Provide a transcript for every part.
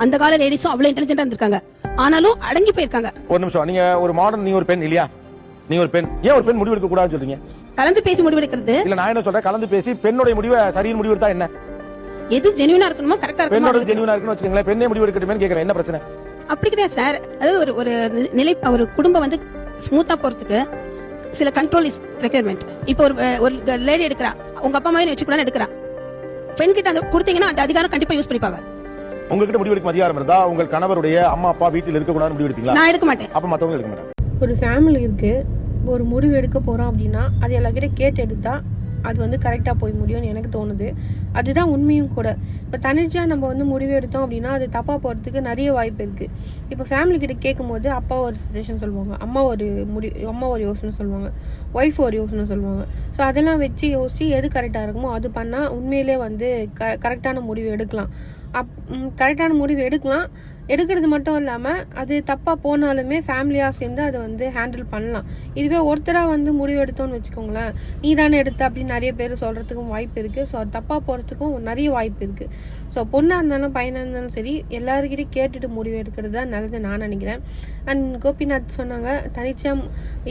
அந்த கால லேடிஸும் அவ்வளவு இன்டெலிஜென்ட்டா இருந்திருக்காங்க, ஆனாலும் அடங்கி போயிருக்காங்க. ஒரு நிமிஷம், நீங்க ஒரு மாடர்ன், நீ ஒரு பெண் இல்லையா? நீ ஒரு பெண், ஏன் ஒரு பெண் முடிவு எடுக்க கூடாதுன்னு சொல்றீங்க? கலந்து பேசி முடிவெடுக்கிறது இல்ல, நான் என்ன சொல்றேன், கலந்து பேசி பெண்ணுடைய முடிவை சரின்னு முடிவு எடுத்தா என்ன? எது ஜெனுவினா இருக்கணுமோ கரெக்டா இருக்கணுமோ. பெண்ணோட ஜெனுவினா இருக்குன்னு வச்சுக்கோங்களேன், பெண்ணே முடிவு எடுக்கட்டுமேன்னு கேக்குறேன், என்ன பிரச்சனை? அப்படி கிடையாது சார். அதாவது ஒரு ஒரு நிலை, ஒரு குடும்பம் வந்து ஸ்மூத்தா போறதுக்கு சில கண்ட்ரோல் இஸ் ரெக்யர்மெண்ட். இப்போ ஒரு லேடி எடுக்கிறா, உங்க அப்பா அம்மாவே வச்சுக்கூடாது எடுக்கிறா, பெண் கிட்ட அந்த கொடுத்தீங்கன்னா அந்த அதிகாரம் கண்டிப்பா யூஸ் பண்ணிப்பாங்க. உங்ககிட்ட முடிவு எடுக்கும் அதிகாரம் இருந்தா உங்கள் கணவருடைய அம்மா அப்பா வீட்டில் இருக்க கூடாதுன்னு முடிவு எடுப்பீங்களா? நான் எடுக்க மாட்டேன். அப்ப மத்தவங்க எடுக்க மாட்டாங்க. ஒரு ஃபேமிலி இருக்கு, ஒரு முடிவு எடுக்க போறோம் அப்படின்னா அது எல்லார்கிட்ட கேட்டு எடுத்தா அது வந்து கரெக்டாக போய் முடியும்னு எனக்கு தோணுது. அதுதான் உண்மையும் கூட. இப்போ தனிச்சா நம்ம வந்து முடிவு எடுத்தோம் அப்படின்னா அது தப்பாக போகிறதுக்கு நிறைய வாய்ப்பு இருக்குது. இப்போ ஃபேமிலி கிட்ட கேட்கும் போது அப்பா ஒரு சஜஷன் சொல்லுவாங்க, அம்மா ஒரு யோசனை சொல்லுவாங்க, ஒய்ஃப் ஒரு யோசனை சொல்லுவாங்க. ஸோ அதெல்லாம் வச்சு யோசிச்சு எது கரெக்டாக இருக்குமோ அது பண்ணால் உண்மையிலே வந்து கரெக்டான முடிவு எடுக்கலாம். கரெக்டான முடிவு எடுக்கலாம். எடுக்கிறது மட்டும் இல்லாமல் அது தப்பாக போனாலுமே ஃபேமிலியாக சேர்ந்து அதை வந்து ஹேண்டில் பண்ணலாம். இதுவே ஒருத்தராக வந்து முடிவு எடுத்தோன்னு வச்சுக்கோங்களேன், நீ தானே எடுத்த அப்படின்னு நிறைய பேர் சொல்கிறதுக்கும் வாய்ப்பு இருக்குது. ஸோ அது தப்பாக போகிறதுக்கும் நிறைய வாய்ப்பு இருக்குது. ஸோ பொண்ணாக இருந்தாலும் பையனாக இருந்தாலும் சரி, எல்லாருக்கிட்டையும் கேட்டுட்டு முடிவு எடுக்கிறது தான் நல்லது நான் நினைக்கிறேன். அண்ட் கோபிநாத் சொன்னாங்க, தனிச்சா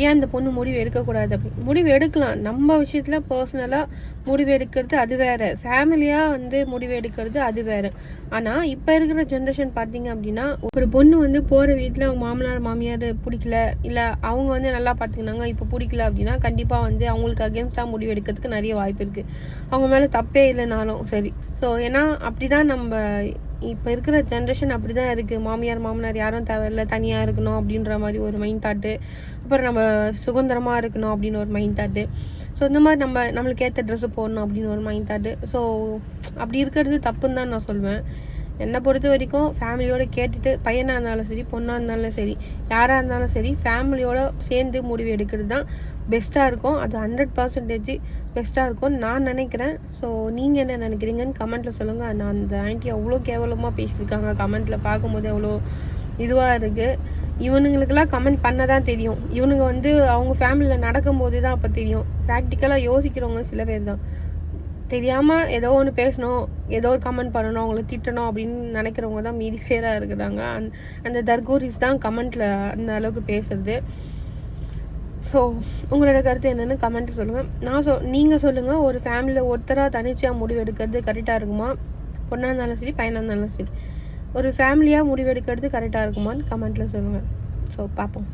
ஏன் இந்த பொண்ணு முடிவு எடுக்கக்கூடாது அப்படின்னு. முடிவு எடுக்கலாம், நம்ம விஷயத்தில் பர்சனலாக முடிவு எடுக்கிறது அது வேற, ஃபேமிலியாக வந்து முடிவு எடுக்கிறது அது வேற. ஆனால் இப்போ இருக்கிற ஜென்ரேஷன் பார்த்தீங்க அப்படின்னா, ஒரு பொண்ணு வந்து போகிற வீட்டில் அவங்க மாமனார் மாமியார் பிடிக்கல, இல்லை அவங்க வந்து நல்லா பார்த்துக்கினாங்க இப்போ பிடிக்கல அப்படின்னா கண்டிப்பாக வந்து அவங்களுக்கு அகேன்ஸ்டாக முடிவு எடுக்கிறதுக்கு நிறைய வாய்ப்பு இருக்குது. அவங்க மேலே தப்பே இல்லைனாலும் சரி. ஸோ ஏன்னா அப்படிதான் நம்ம இப்போ இருக்கிற ஜென்ரேஷன் அப்படி தான் இருக்குது. மாமனார் யாரும் தேவையில்லை, தனியாக இருக்கணும் அப்படின்ற மாதிரி ஒரு மைண்ட் தாட்டு. அப்புறம் நம்ம சுதந்திரமாக இருக்கணும் அப்படின்னு ஒரு மைண்ட் தாட்டு. ஸோ இந்த மாதிரி நம்மளுக்கு ஏற்ற ட்ரெஸ்ஸு போடணும் அப்படின்னு ஒரு மைண்ட் தாட்டு. ஸோ அப்படி இருக்கிறது தப்புன்னு தான் நான் சொல்வேன். என்னை பொறுத்த வரைக்கும் ஃபேமிலியோட கேட்டுட்டு, பையனாக இருந்தாலும் சரி பொண்ணாக இருந்தாலும் சரி யாராக இருந்தாலும் சரி ஃபேமிலியோட சேர்ந்து முடிவு எடுக்கிறது தான் பெஸ்ட்டாக இருக்கும். அது 100% பெஸ்ட்டாக இருக்கும்னு நான் நினைக்கிறேன். ஸோ நீங்கள் என்ன நினைக்கிறீங்கன்னு கமெண்ட்டில் சொல்லுங்கள். நான் அந்த ஆண்டி அவ்வளோ கேவலமாக பேசியிருக்காங்க, கமெண்ட்டில் பார்க்கும்போது அவ்வளோ இதுவாக இருக்குது. இவனுங்களுக்கெல்லாம் கமெண்ட் பண்ண தான் தெரியும். இவனுங்க வந்து அவங்க ஃபேமிலியில் நடக்கும்போது தான் அப்போ தெரியும். ப்ராக்டிக்கலாக யோசிக்கிறவங்க சில பேர் தான். தெரியாமல் ஏதோ ஒன்று பேசணும், ஏதோ ஒரு கமெண்ட் பண்ணணும், அவங்கள திட்டணும் அப்படின்னு நினைக்கிறவங்க தான் மீதி பேராக இருக்கிறாங்க. அந்த தர்கூரிஸ் தான் கமெண்ட்டில் அந்த அளவுக்கு பேசுறது. ஸோ உங்களோட கருத்து என்னென்னு கமெண்ட் சொல்லுங்கள். நீங்கள் சொல்லுங்கள், ஒரு ஃபேமிலியில் ஒருத்தராக தனிச்சையாக முடிவு எடுக்கிறது கரெக்டாக இருக்குமா? பொண்ணாக இருந்தாலும் சரி பையனாக இருந்தாலும் சரி ஒரு ஃபேமிலியாக முடிவு எடுக்கிறது கரெக்டாக இருக்குமான்னு கமெண்ட்டில் சொல்லுங்கள். ஸோ பார்ப்போம்.